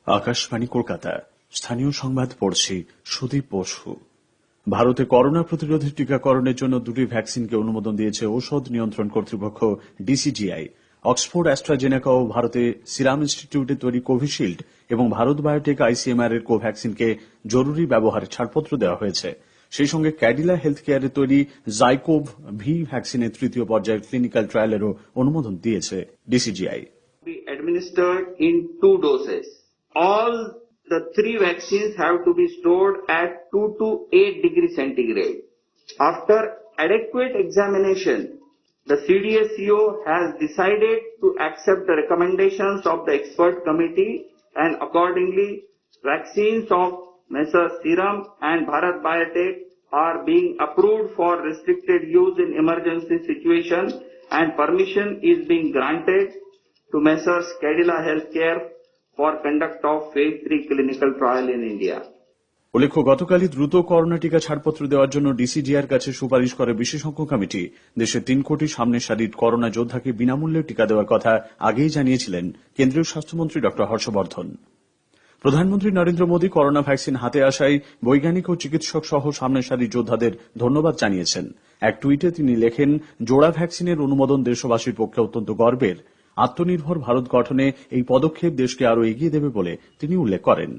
আকাশবাণী কলকাতা। স্থানীয় সংবাদ পড়ছি সুদীপ বসু। ভারতে করোনা প্রতিরোধী টিকাকরণের জন্য দুটি ভ্যাকসিনকে অনুমোদন দিয়েছে ঔষধ নিয়ন্ত্রণ কর্তৃপক্ষ ডিসিজিআই। অক্সফোর্ড অ্যাস্ট্রাজেনেকা ও ভারতে সিরাম ইনস্টিটিউটের তৈরি কোভিশিল্ড এবং ভারত বায়োটেক আইসিএমআর এর কোভ্যাক্সিনকে জরুরি ব্যবহারের ছাড়পত্র দেওয়া হয়েছে। সেই সঙ্গে ক্যাডিলা হেলথ কেয়ারের তৈরি জাইকোভ ভি ভ্যাকসিনের তৃতীয় পর্যায়ের ক্লিনিক্যাল ট্রায়ালেরও অনুমোদন দিয়েছে DCGI. Be administered in 2 doses. All the 3 vaccines have to be stored at 2 to 8 degrees centigrade. After adequate examination, the CDSCO has decided to accept the recommendations of the expert committee, and accordingly, vaccines of Messrs. Serum and Bharat Biotech are being approved for restricted use in emergency situation, and permission is being granted to Messrs. Cadila Healthcare for conduct of phase 3 clinical trial in India. উল্লেখ্য, গতকালই দ্রুত corona টিকা ছাড়পত্র দেওয়ার জন্য ডিসিজিআর কাছে সুপারিশ করে বিশেষজ্ঞ কমিটি। দেশে 3 কোটি সামনের সারির করোনা যোদ্ধাকে বিনামূল্যে টিকা দেওয়ার কথা আগেই জানিয়েছিলেন কেন্দ্রীয় স্বাস্থ্যমন্ত্রী ড হর্ষবর্ধন। প্রধানমন্ত্রী নরেন্দ্র মোদী করোনা ভ্যাকসিন হাতে আসায় বৈজ্ঞানিক ও চিকিৎসক সহ সামনের সারির যোদ্ধাদের ধন্যবাদ জানিয়েছেন। এক টুইটে তিনি লেখেন, জোড়া ভ্যাকসিনের অনুমোদন দেশবাসীর পক্ষে অত্যন্ত গর্বের। আত্মনির্ভর ভারত গঠনে এই পদক্ষেপ দেশকে আরও এগিয়ে দেবে বলে তিনি উল্লেখ করেন।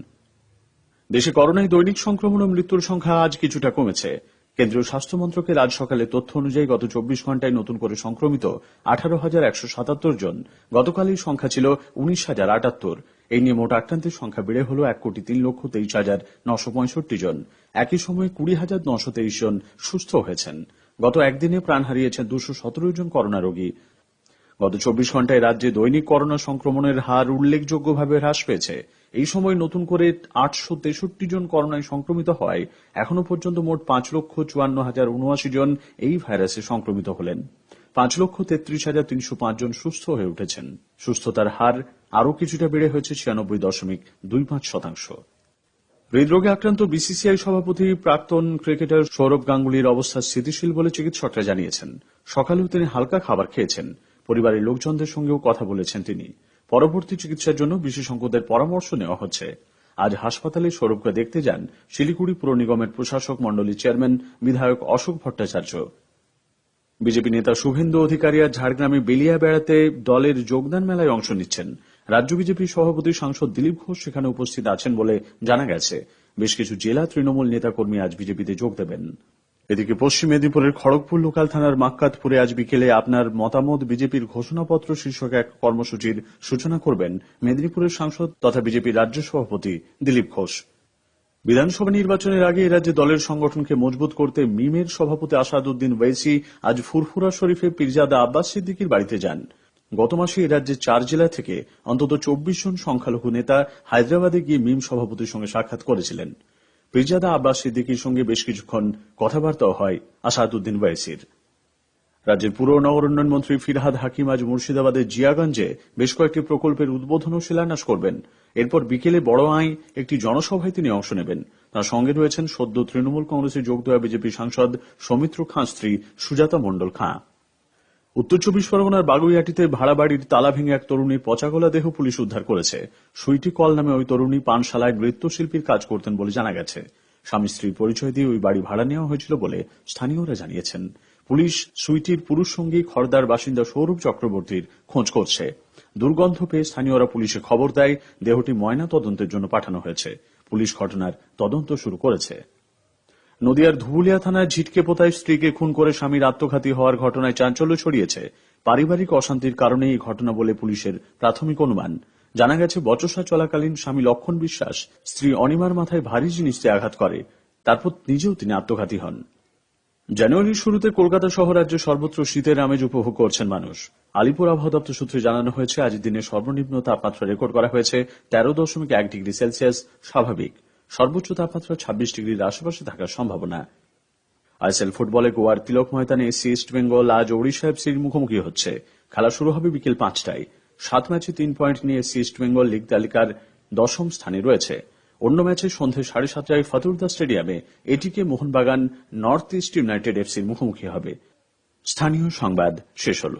দেশে করোনায় দৈনিক সংক্রমণ ও মৃত্যুর সংখ্যা আজ কিছুটা কমেছে। কেন্দ্রীয় স্বাস্থ্য মন্ত্রকের আজ সকালে তথ্য অনুযায়ী গত 24 ঘণ্টায় নতুন করে সংক্রমিত 18,177 জন। গতকাল এই সংখ্যা ছিল 19,078। এই নিয়ে মোট আক্রান্তের সংখ্যা বেড়ে হল 1,23,965 জন। একই সময়ে 20,923 জন সুস্থ হয়েছেন। গত একদিনে প্রাণ হারিয়েছেন 217 জন করোনা রোগী। গত 24 ঘণ্টায় রাজ্যে দৈনিক করোনা সংক্রমণের হার উল্লেখযোগ্যভাবে হ্রাস পেয়েছে। এই সময় নতুন করে 863 জন করোনায় সংক্রমিত হওয়ায় এখনো পর্যন্ত মোট 5,54,079 জন এই ভাইরাসে সংক্রমিত হলেন। 5,33,305 জন সুস্থ হয়ে উঠেছেন। সুস্থতার হার আরও কিছুটা বেড়ে হয়েছে 96.25%। হৃদরোগে আক্রান্ত বিসিসিআই সভাপতি প্রাক্তন ক্রিকেটার সৌরভ গাঙ্গুলির অবস্থা স্থিতিশীল বলে চিকিৎসকরা জানিয়েছেন। সকালেও তিনি হালকা খাবার খেয়েছেন। পরিবারের লোকজনদের সঙ্গেও কথা বলেছেন তিনি। পরবর্তী চিকিৎসার জন্য বিশেষজ্ঞদের পরামর্শ নেওয়া হচ্ছে। আজ হাসপাতালে সৌরভকে দেখতে যান শিলিগুড়ি পুর নিগমের প্রশাসক মণ্ডলীর চেয়ারম্যান বিধায়ক অশোক ভট্টাচার্য। বিজেপি নেতা শুভেন্দু অধিকারী আজ ঝাড়গ্রামে বেলিয়া বেড়াতে দলের যোগদান মেলায় অংশ নিচ্ছেন। রাজ্য বিজেপি সভাপতি সাংসদ দিলীপ ঘোষ সেখানে উপস্থিত আছেন বলে জানা গেছে। বেশ কিছু জেলা তৃণমূল নেতাকর্মী আজ বিজেপিতে যোগ দেবেন। এদিকে পশ্চিম মেদিনীপুরের খড়গপুর লোকাল থানার মাক্কাতপুরে আজ বিকেলে আপনার মতামত বিজেপির ঘোষণাপত্র শীর্ষক এক কর্মসূচির সূচনা করবেন মেদিনীপুরের সাংসদ তথা বিজেপির রাজ্য সভাপতি দিলীপ ঘোষ। বিধানসভা নির্বাচনের আগে রাজ্যে দলের সংগঠনকে মজবুত করতে মিমের সভাপতি আসাদউদ্দিন ওয়েসি আজ ফুরফুরা শরীফে পীরজাদা আব্বাস সিদ্দিকীর বাড়িতে যান। গত মাসে এ রাজ্যের 4 জেলা থেকে অন্তত 24 জন সংখ্যালঘু নেতা হায়দ্রাবাদে গিয়ে মিম সভাপতির সঙ্গে সাক্ষাৎ করেছিলেন। পীরজাদা আব্বাস সিদ্দিকীর সঙ্গে বেশ কিছুক্ষণ কথাবার্তাও হয় আসাদউদ্দিন ওয়েসির। রাজ্যের পুর নগরোন্নয়ন মন্ত্রী ফিরহাদ হাকিম আজ মুর্শিদাবাদের জিয়াগঞ্জে বেশ কয়েকটি প্রকল্পের উদ্বোধন ও শিলান্যাস করবেন। এরপর বিকেলে বড় আঁই একটি জনসভায় তিনি অংশ নেবেন। তার সঙ্গে রয়েছেন সদ্য তৃণমূল কংগ্রেসে যোগ দেওয়া বিজেপি সাংসদ সৌমিত্র খাঁর স্ত্রী সুজাতা মণ্ডল খাঁ। উত্তর 24 পরগনার বাগুইআটিতে ভাড়া বাড়ির তালা ভেঙে এক তরুণীর পচাগলা দেহ পুলিশ উদ্ধার করেছে। সুইটি কল নামে ওই তরুণী পানশালায় নৃত্যশিল্পীর কাজ করতেন বলে জানা গেছে। স্বামী স্ত্রীর পরিচয় দিয়ে ওই বাড়ি ভাড়া নেওয়া হয়েছিল বলে স্থানীয়রা জানিয়েছেন। পুলিশ সুইটির পুরুষ সঙ্গী খড়দার বাসিন্দা সৌরভ চক্রবর্তীর খোঁজ করছে। দুর্গন্ধ পেয়ে স্থানীয়রা পুলিশে খবর দেয়। দেহটি ময়না তদন্তের জন্য পাঠানো হয়েছে। পুলিশ ঘটনার তদন্ত শুরু করেছে। নদিয়ার ধুবুলিয়া থানায় ঝিটকে পোতায় স্ত্রীকে খুন করে স্বামীর আত্মঘাতী হওয়ার ঘটনায় চাঞ্চল্য ছড়িয়েছে। পারিবারিক অশান্তির কারণে এই ঘটনা বলে পুলিশের প্রাথমিক অনুমান। জানা গেছে, বচসা চলাকালীন স্বামী লক্ষণ বিশ্বাস স্ত্রী অনিমার মাথায় ভারী জিনিস দিয়ে আঘাত করে। তারপর নিজেও তিনি আত্মঘাতী হন। জানুয়ারির শুরুতে কলকাতা সহ রাজ্যে সর্বত্র শীতের আমেজ উপভোগ করছেন মানুষ। আলিপুর আবহাওয়া দপ্তর সূত্রে জানানো হয়েছে, আজ দিনে সর্বনিম্ন তাপমাত্রা রেকর্ড করা হয়েছে 13.1 ডিগ্রি সেলসিয়াস, স্বাভাবিক। সর্বোচ্চ তাপমাত্রা 26 ডিগ্রির আশেপাশে থাকার সম্ভাবনা। আইএসএল ফুটবলে গোয়ার তিলক ময়দানে এসসি ইস্ট বেঙ্গল আজ ওড়িশা এফসির মুখোমুখি হচ্ছে। খেলা শুরু হবে বিকেল 5টায়। 7 ম্যাচে 3 পয়েন্ট নিয়ে এসসি ইস্ট বেঙ্গল লিগ তালিকার 10ম স্থানে রয়েছে। অন্য ম্যাচে সন্ধে 7:30টায় ফতুল্লা স্টেডিয়ামে এটিকে মোহনবাগান নর্থ ইস্ট ইউনাইটেড এফসির মুখোমুখি হবে। স্থানীয় সংবাদ শেষ হল।